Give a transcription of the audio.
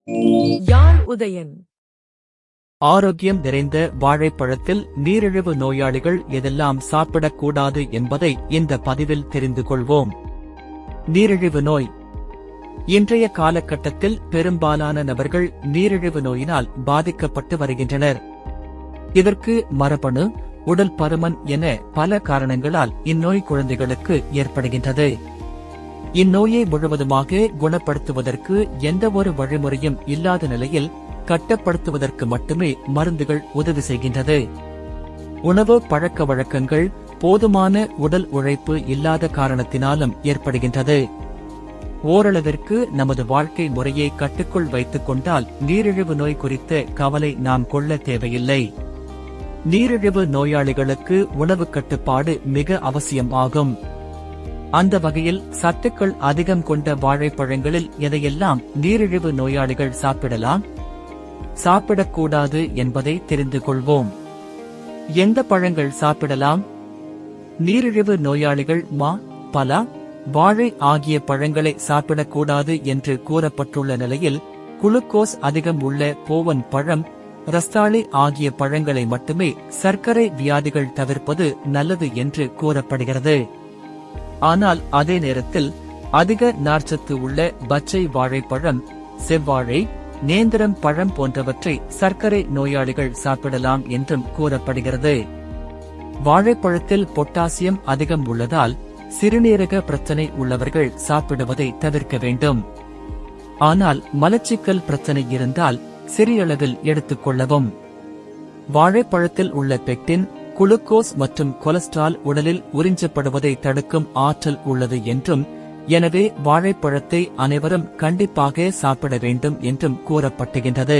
யாழ் உதயன். ஆரோக்கியம் நிறைந்த வாழைப்பழத்தில் நீரிழிவு நோயாளிகள் எதெல்லாம் சாப்பிடக்கூடாது என்பதை இந்த பதிவில் தெரிந்து கொள்வோம். நீரிழிவு நோய். இன்றைய காலகட்டத்தில் பெரும்பாலான நபர்கள் நீரிழிவு நோயினால் பாதிக்கப்பட்டு வருகின்றனர். இதற்கு மரபணு, உடல் பருமன் என பல காரணங்களால் இந்நோய் குழந்தைகளுக்கு ஏற்படுகின்றது. இந்நோயை முழுவதுமாக குணப்படுத்துவதற்கு எந்த ஒரு வழிமுறையும் இல்லாத நிலையில் கட்டுப்படுத்துவதற்கு மட்டுமே மருந்துகள் உதவி செய்கின்றது. உணவு பழக்க வழக்கங்கள், போதுமான உடல் உழைப்பு இல்லாத காரணத்தினாலும் ஏற்படுகின்றது. ஓரளவிற்கு நமது வாழ்க்கை முறையை கட்டுக்குள் வைத்துக் கொண்டால் நீரிழிவு நோய் குறித்த கவலை நாம் கொள்ள தேவையில்லை. நீரிழிவு நோயாளிகளுக்கு உணவு கட்டுப்பாடு மிக அவசியம் ஆகும். அந்த வகையில் சத்துக்கள் அதிகம் கொண்ட வாழைப்பழங்களில் எதையெல்லாம் நீரிழிவு நோயாளிகள் சாப்பிடலாம், சாப்பிடக்கூடாது என்பதை தெரிந்து கொள்வோம். எந்த பழங்கள் சாப்பிடலாம்? நீரிழிவு நோயாளிகள் மா, பலா, வாழை ஆகிய பழங்களை சாப்பிடக்கூடாது என்று கூறப்பட்டுள்ள நிலையில் குளுக்கோஸ் அதிகம் உள்ள போவன் பழம், ரஸ்தாளி ஆகிய பழங்களை மட்டுமே சர்க்கரை வியாதிகள் தவிர்ப்பது நல்லது என்று கூறப்படுகிறது. ஆனால் அதே நேரத்தில் அதிக நார்ச்சத்து உள்ள பச்சை வாழைப்பழம், செவ்வாழை, நேந்திரம் பழம் போன்றவற்றை சர்க்கரை நோயாளிகள் சாப்பிடலாம் என்றும் கூறப்படுகிறது. வாழைப்பழத்தில் பொட்டாசியம் அதிகம் உள்ளதால் சிறுநீரக பிரச்சனை உள்ளவர்கள் சாப்பிடுவதை தவிர்க்க வேண்டும். ஆனால் மலச்சிக்கல் பிரச்சனை இருந்தால் சிறியளவில் எடுத்துக் கொள்ளவும். வாழைப்பழத்தில் உள்ள பெக்டின், குளுக்கோஸ் மற்றும் கொலஸ்ட்ரால் உடலில் உறிஞ்சப்படுவதை தடுக்கும் ஆற்றல் உள்ளது என்றும், எனவே வாழைப்பழத்தை அனைவரும் கண்டிப்பாக சாப்பிட வேண்டும் என்றும் கூறப்பட்டுகின்றது.